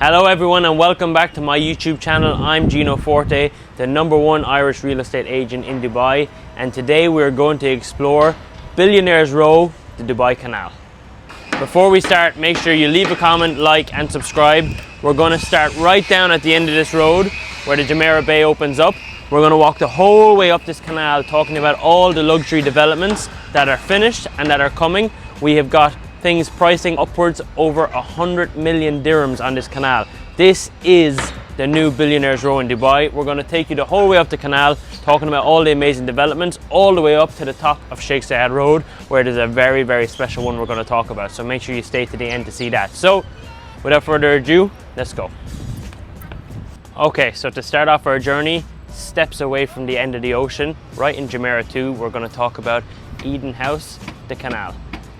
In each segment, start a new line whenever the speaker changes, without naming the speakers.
Hello everyone and welcome back to my YouTube channel. I'm Gino Forte, the #1 Irish real estate agent in Dubai, and today we're going to explore Billionaires Row, the Dubai Canal. Before we start, make sure you leave a comment, like and subscribe. We're going to start right down at the end of this road where the Jumeirah Bay opens up. We're going to walk the whole way up this canal talking about all the luxury developments that are finished and that are coming. We have got things pricing upwards over 100 million dirhams on this canal. This is the new Billionaires Row in Dubai. We're going to take you the whole way up the canal, talking about all the amazing developments, all the way up to the top of Sheikh Zayed Road, where there's a very, very special one we're going to talk about. So make sure you stay to the end to see that. So without further ado, let's go. Okay, so to start off our journey, steps away from the end of the ocean, right in Jumeirah 2, we're going to talk about Eden House, the canal.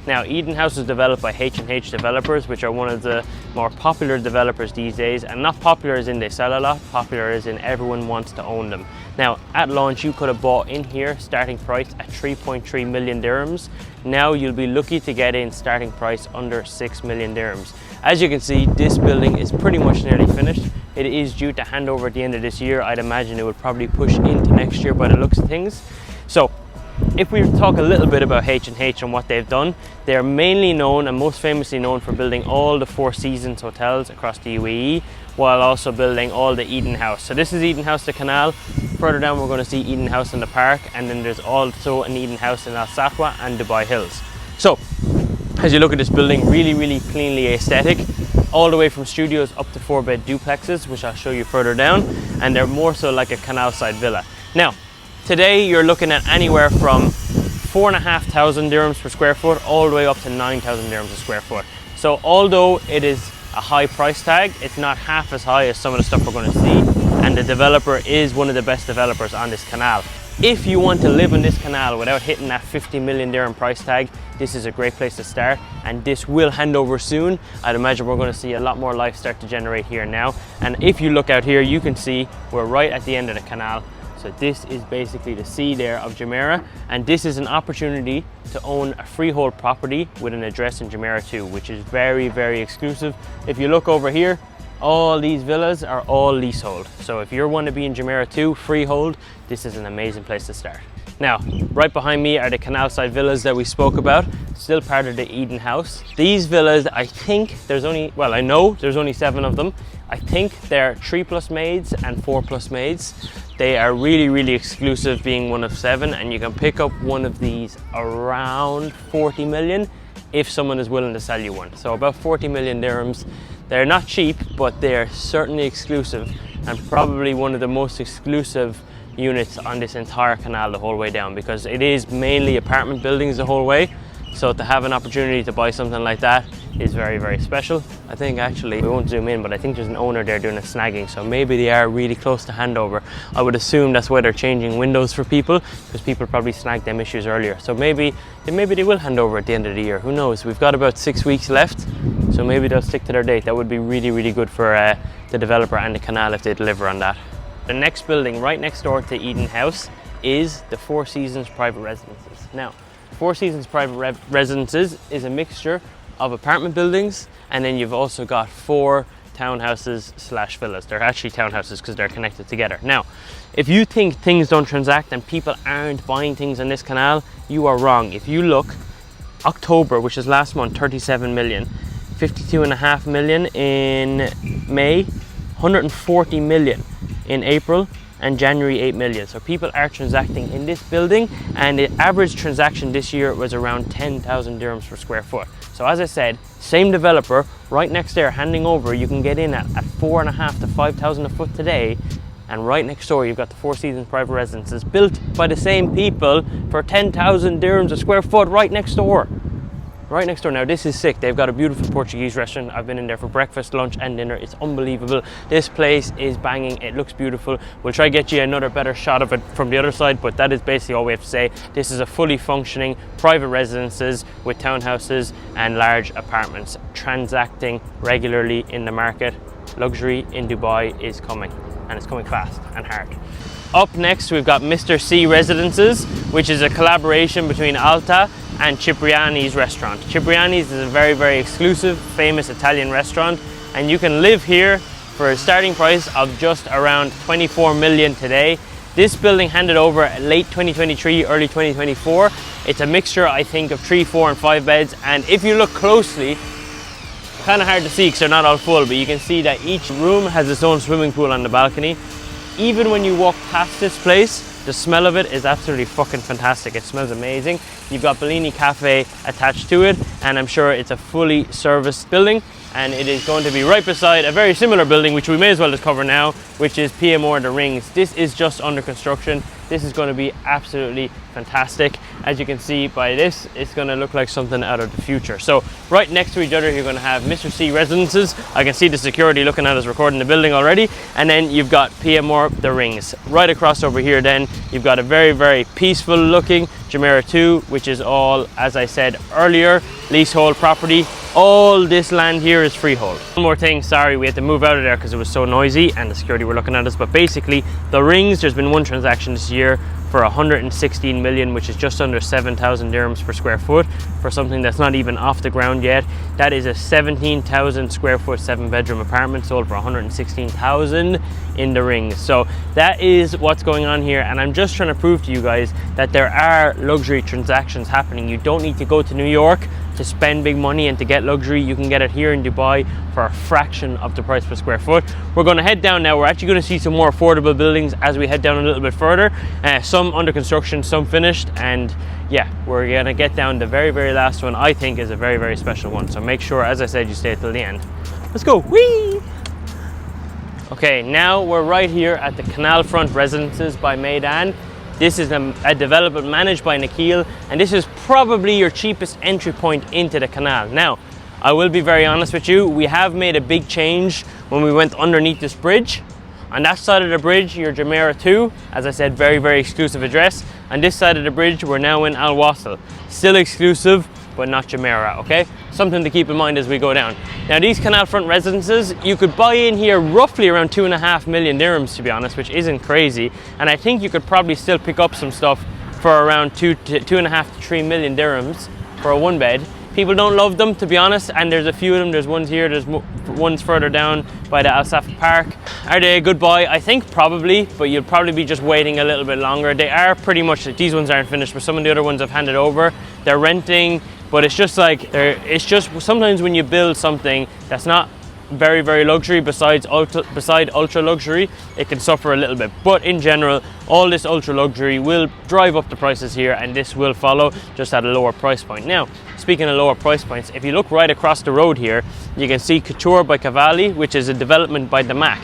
Now, Eden House was developed by H&H developers, which are one of the more popular developers these days, and not popular as in they sell a lot, popular as in everyone wants to own them. Now, at launch, you could have bought in here, starting price at 3.3 million dirhams. Now you'll be lucky to get in starting price under 6 million dirhams. As you can see, this building is pretty much nearly finished. It is due to handover at the end of this year. I'd imagine it would probably push into next year by the looks of things. So, if we talk a little bit about H&H and what they've done, they're mainly known and most famously known for building all the Four Seasons hotels across the UAE, while also building all the Eden House. So this is Eden House, the canal. Further down we're going to see Eden House in the park, and then there's also an Eden House in Al Satwa and Dubai Hills. So as you look at this building, really cleanly aesthetic, all the way from studios up to 4-bed duplexes, which I'll show you further down, and they're more so like a canal side villa. Now, today you're looking at anywhere from 4,500 dirhams per square foot all the way up to 9,000 dirhams a square foot. So although it is a high price tag, it's not half as high as some of the stuff we're going to see, and the developer is one of the best developers on this canal. If you want to live on this canal without hitting that 50 million dirham price tag, this is a great place to start, and this will hand over soon. I'd imagine we're going to see a lot more life start to generate here now. And if you look out here, you can see we're right at the end of the canal. So this is basically the sea there of Jumeirah, and this is an opportunity to own a freehold property with an address in Jumeirah 2, which is very exclusive. If you look over here, all these villas are all leasehold. So if you want to be in Jumeirah 2 freehold, this is an amazing place to start. Now, right behind me are the canal side villas that we spoke about, still part of the Eden House. These villas, I think there's only, well, I know there's only 7 of them. I think they're 3+ maids and 4+ maids. They are really exclusive, being one of 7, and you can pick up one of these around 40 million if someone is willing to sell you one. So about 40 million dirhams. They're not cheap, but they're certainly exclusive, and probably one of the most exclusive units on this entire canal the whole way down, because it is mainly apartment buildings the whole way. So to have an opportunity to buy something like that is very special. I think actually, we won't zoom in, but I think there's an owner there doing a snagging, so maybe they are really close to handover. I would assume that's why they're changing windows for people, because people probably snagged them issues earlier. So maybe they will hand over at the end of the year. Who knows? We've got about 6 weeks left, so maybe they'll stick to their date. That would be really good for the developer and the canal if they deliver on that. The next building right next door to Eden House is the Four Seasons Private Residences. Now, Four Seasons Private Residences is a mixture of apartment buildings, and then you've also got 4 townhouses / villas. They're actually townhouses because they're connected together. Now, if you think things don't transact and people aren't buying things on this canal, you are wrong. If you look, October, which is last month, 37 million, 52.5 million in May, 140 million in April, and January 8 million. So people are transacting in this building, and the average transaction this year was around 10,000 dirhams per square foot. So as I said, same developer right next there handing over, you can get in at 4.5 to 5,000 a foot today, and right next door you've got the Four Seasons Private Residences built by the same people for 10,000 dirhams a square foot right next door. Right next door. Now this is sick. They've got a beautiful Portuguese restaurant. I've been in there for breakfast, lunch and dinner. It's unbelievable. This place is banging. It looks beautiful. We'll try to get you another better shot of it from the other side, but that is basically all we have to say. This is a fully functioning private residences with townhouses and large apartments transacting regularly in the market. Luxury in Dubai is coming, and it's coming fast and hard. Up next we've got Mr. C Residences, which is a collaboration between Alta and Cipriani's restaurant. Cipriani's is a very exclusive, famous Italian restaurant. and you can live here for a starting price of just around 24 million today. This building handed over late 2023, early 2024. It's a mixture, I think, of 3, 4 and 5 beds, and if you look closely, kind of hard to see because they're not all full, but you can see that each room has its own swimming pool on the balcony. Even when you walk past this place, the smell of it is absolutely fucking fantastic. It smells amazing. You've got Bellini Cafe attached to it, and I'm sure it's a fully serviced building, and it is going to be right beside a very similar building, which we may as well just cover now, which is PMR The Rings. This is just under construction. This is going to be absolutely fantastic. As you can see by this, it's going to look like something out of the future. So right next to each other, you're going to have Mr. C Residences. I can see the security looking at us recording the building already. And then you've got PMR The Rings. Right across over here then, you've got a very, very peaceful looking Jumeirah 2, which is all, as I said earlier, leasehold property. All this land here is freehold. One more thing, sorry, we had to move out of there because it was so noisy and the security were looking at us, but basically The Rings, there's been one transaction this year for 116 million, which is just under 7,000 dirhams per square foot for something that's not even off the ground yet. That is a 17,000 square foot 7-bedroom apartment sold for 116,000 in The Rings. So that is what's going on here, and I'm just trying to prove to you guys that there are luxury transactions happening. You don't need to go to New York to spend big money and to get luxury. You can get it here in Dubai for a fraction of the price per square foot. We're going to head down now. We're actually going to see some more affordable buildings as we head down a little bit further. Some under construction, some finished, and yeah, we're going to get down the very, very last one. I think is a very, very special one. So make sure, as I said, you stay till the end. Let's go. Whee! Okay, now we're right here at the Canal Front Residences by Maidan. This is a development managed by Nikhil, and this is probably your cheapest entry point into the canal. Now, I will be very honest with you, we have made a big change when we went underneath this bridge. On that side of the bridge, your Jumeirah 2, as I said, very, very exclusive address. On this side of the bridge, we're now in Al Wasl. Still exclusive, but not Jumeirah, okay? Something to keep in mind as we go down. Now, these canal front residences, you could buy in here roughly around 2.5 million dirhams, to be honest, which isn't crazy. And I think you could probably still pick up some stuff for around 2.5 to 3 million dirhams for a 1-bed. People don't love them, to be honest, and there's a few of them. There's ones here, there's ones further down by the Al Safa Park. Are they a good buy? I think probably, but you'll probably be just waiting a little bit longer. They are pretty much, these ones aren't finished, but some of the other ones I've handed over. They're renting, but it's just like, it's just sometimes when you build something that's not very, very luxury beside ultra luxury, it can suffer a little bit. But in general, all this ultra luxury will drive up the prices here, and this will follow just at a lower price point. Now, speaking of lower price points, if you look right across the road here, you can see Couture by Cavalli, which is a development by the Mac.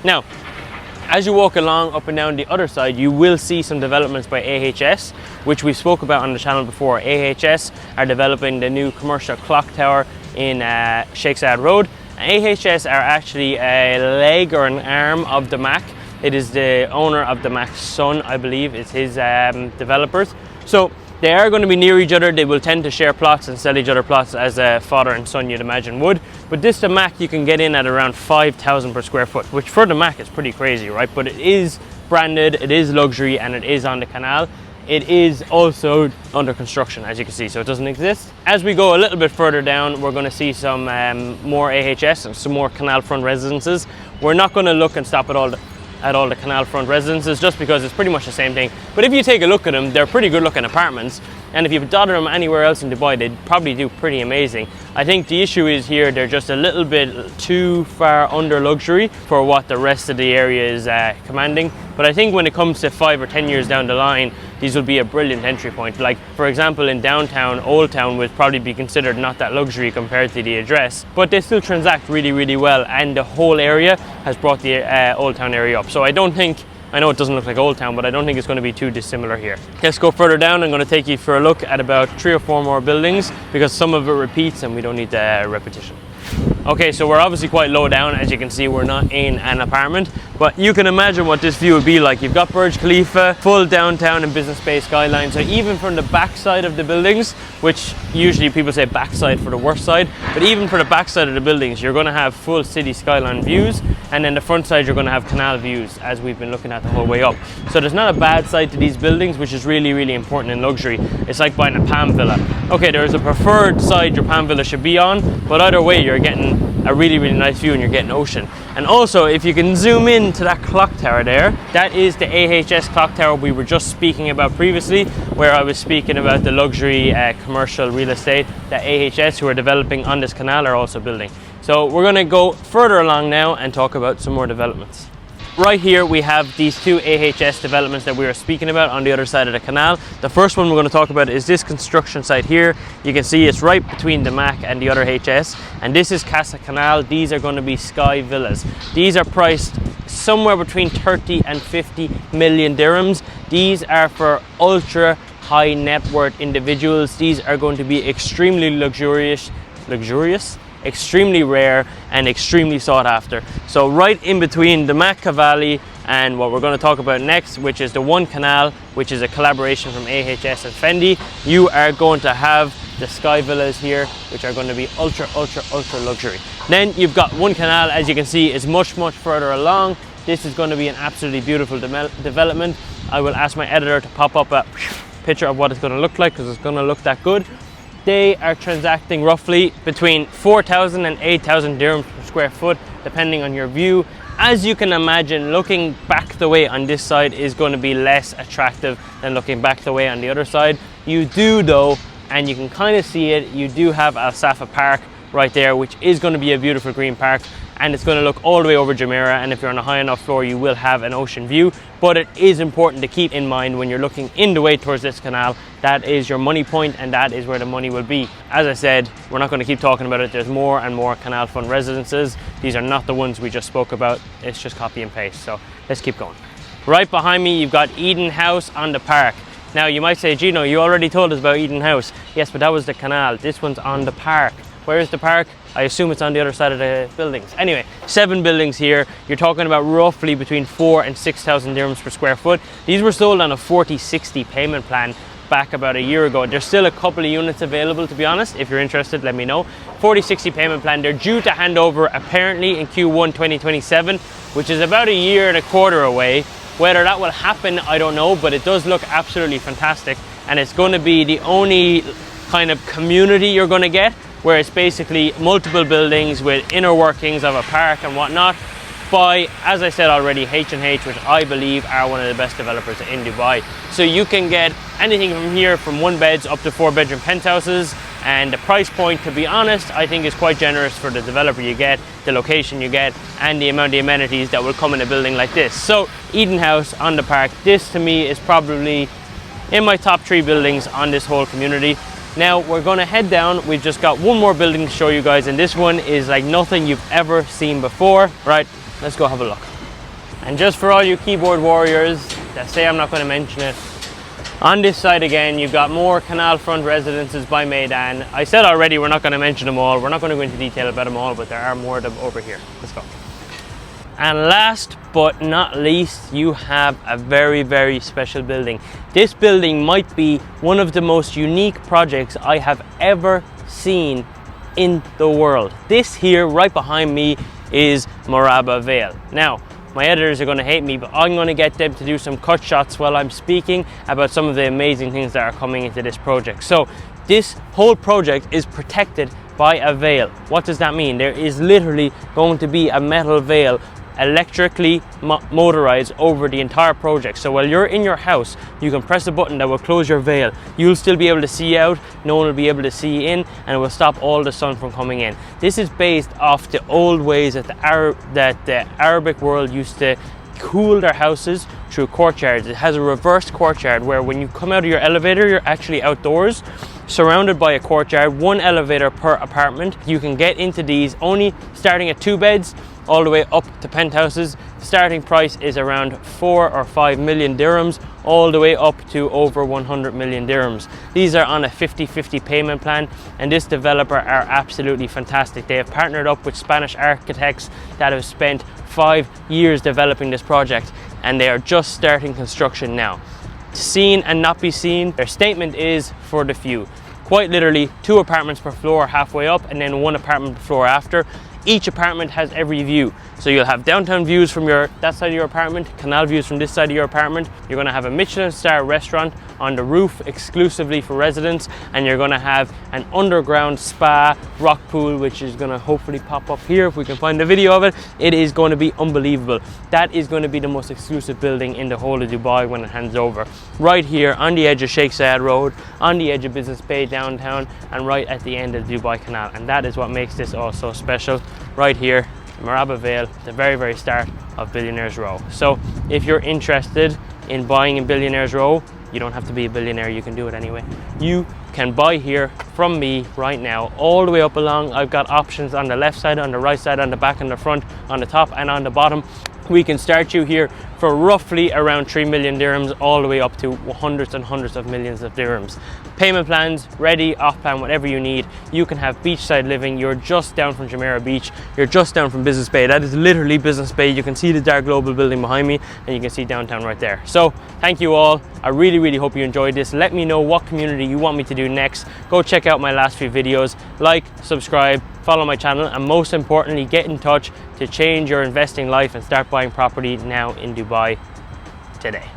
Now, as you walk along up and down the other side, you will see some developments by AHS, which we spoke about on the channel before. AHS are developing the new commercial clock tower in Sheikh Zayed Road. AHS are actually a leg or an arm of the Mac. It is the owner of the Mac's son, I believe, is his developers. So they are going to be near each other. They will tend to share plots and sell each other plots as a father and son, you'd imagine, would. But this, the Mac, you can get in at around 5,000 per square foot, which for the Mac is pretty crazy, right? But it is branded, it is luxury, and it is on the canal. It is also under construction, as you can see, so it doesn't exist. As we go a little bit further down, we're going to see some more AHS and some more canal front residences. We're not going to look and stop at all the canal front residences, just because it's pretty much the same thing. But if you take a look at them, they're pretty good looking apartments, and if you dotted them anywhere else in Dubai, they'd probably do pretty amazing. I think the issue is here, they're just a little bit too far under luxury for what the rest of the area is commanding. But I think when it comes to 5 or 10 years down the line, these will be a brilliant entry point. Like, for example, in downtown, Old Town would probably be considered not that luxury compared to the address, but they still transact really, really well, and the whole area has brought the Old Town area up. So I know it doesn't look like Old Town, but I don't think it's going to be too dissimilar here. Let's go further down. I'm going to take you for a look at about 3 or 4 more buildings, because some of it repeats and we don't need the repetition. Okay, so we're obviously quite low down. As you can see, we're not in an apartment, but you can imagine what this view would be like. You've got Burj Khalifa, full downtown and business bay skyline. So even from the back side of the buildings, which usually people say backside for the worst side, but even for the back side of the buildings, you're going to have full city skyline views, and then the front side you're going to have canal views, as we've been looking at the whole way up. So there's not a bad side to these buildings, which is really, really important in luxury. It's like buying a Palm Villa. Okay, there's a preferred side your Palm Villa should be on, but either way you're getting getting a really, really nice view and you're getting ocean. And also, if you can zoom in to that clock tower there, that is the AHS clock tower we were just speaking about previously, where I was speaking about the luxury commercial real estate that AHS, who are developing on this canal, are also building. So we're going to go further along now and talk about some more developments. Right here we have these two AHS developments that we were speaking about on the other side of the canal. The first one we're going to talk about is this construction site here. You can see it's right between the MAC and the other HS, and this is Casa Canal. These are going to be sky villas. These are priced somewhere between 30 and 50 million dirhams. These are for ultra high net worth individuals. These are going to be extremely luxurious, extremely rare and extremely sought after. So right in between the Mac Valley and what we're going to talk about next, which is the One Canal, which is a collaboration from AHS and Fendi, you are going to have the sky villas here, which are going to be ultra luxury. Then you've got One Canal, as you can see, is much further along. This is going to be an absolutely beautiful development. I will ask my editor to pop up a picture of what it's going to look like, because it's going to look that good. They are transacting roughly between 4,000 and 8,000 dirhams per square foot, depending on your view. As you can imagine, looking back the way on this side is going to be less attractive than looking back the way on the other side. You do though, and you can kind of see it, you do have Al Safa Park right there, which is going to be a beautiful green park, and it's going to look all the way over Jumeirah, and if you're on a high enough floor you will have an ocean view. But it is important to keep in mind when you're looking in the way towards this canal, that is your money point and that is where the money will be. As I said, we're not going to keep talking about it. There's more and more canal fund residences. These are not the ones we just spoke about. It's just copy and paste. So let's keep going. Right behind me you've got Eden House on the park. Now you might say, Gino, you already told us about Eden House. Yes, but that was the canal. This one's on the park. Where is the park? I assume it's on the other side of the buildings. Anyway, 7 buildings here. You're talking about roughly between 4,000 and 6,000 dirhams per square foot. These were sold on a 40-60 payment plan back about a year ago. There's still a couple of units available, to be honest. If you're interested, let me know. 40-60 payment plan. They're due to hand over apparently in Q1 2027, which is about a year and a quarter away. Whether that will happen, I don't know, but it does look absolutely fantastic. And it's going to be the only kind of community you're going to get, where it's basically multiple buildings with inner workings of a park and whatnot by, as I said already, H&H, which I believe are one of the best developers in Dubai. So you can get anything from here, from 1 beds up to 4 bedroom penthouses, and the price point, to be honest, I think is quite generous for the developer you get, the location you get, and the amount of amenities that will come in a building like this. So Eden House on the park, this to me is probably in my top 3 buildings on this whole community. Now we're going to head down. We've just got one more building to show you guys, and this one is like nothing you've ever seen before. Right, let's go have a look. And just for all you keyboard warriors that say I'm not going to mention it, on this side again you've got more canal front residences by Meydan. I said already we're not going to mention them all. We're not going to go into detail about them all, but there are more of them over here. Let's go. And last but not least, you have a very special building. This building might be one of the most unique projects I have ever seen in the world. This here right behind me is Moraba Veil. Now, my editors are going to hate me, but I'm going to get them to do some cut shots while I'm speaking about some of the amazing things that are coming into this project. So this whole project is protected by a veil. What does that mean? There is literally going to be a metal veil electrically motorized over the entire project. So while you're in your house, you can press a button that will close your veil. You'll still be able to see out, no one will be able to see in, and it will stop all the sun from coming in. This is based off the old ways that the Arabic world used to cool their houses through courtyards. It has a reversed courtyard where when you come out of your elevator, you're actually outdoors, surrounded by a courtyard, 1 elevator per apartment. You can get into these only starting at 2 beds all the way up to penthouses. The starting price is around 4 or 5 million dirhams, all the way up to over 100 million dirhams. These are on a 50-50 payment plan, and this developer are absolutely fantastic. They have partnered up with Spanish architects that have spent 5 years developing this project, and they are just starting construction now. Seen and not be seen, their statement is for the few. Quite literally 2 apartments per floor halfway up, and then 1 apartment per floor after. Each apartment has every view. So you'll have downtown views from that side of your apartment, canal views from this side of your apartment. You're going to have a Michelin star restaurant on the roof exclusively for residents, and you're going to have an underground spa rock pool, which is going to hopefully pop up here if we can find a video of it. It is going to be unbelievable. That is going to be the most exclusive building in the whole of Dubai when it hands over. Right here on the edge of Sheikh Zayed Road, on the edge of Business Bay downtown, and right at the end of the Dubai Canal. And that is what makes this all so special. Right here, Moraba Veil, the very, very start of Billionaires Row. So if you're interested in buying in Billionaires Row, you don't have to be a billionaire, you can do it anyway. You can buy here from me right now, all the way up along. I've got options on the left side, on the right side, on the back, on the front, on the top, and on the bottom. We can start you here for roughly around 3 million dirhams, all the way up to hundreds and hundreds of millions of dirhams. Payment plans, ready, off plan, whatever you need. You can have beachside living. You're just down from Jumeirah Beach. You're just down from Business Bay. That is literally Business Bay. You can see the dark global building behind me, and you can see downtown right there. So thank you all. I really, really hope you enjoyed this. Let me know what community you want me to do next. Go check out my last few videos. Like, subscribe, follow my channel, and most importantly, get in touch to change your investing life and start buying property now in Dubai today.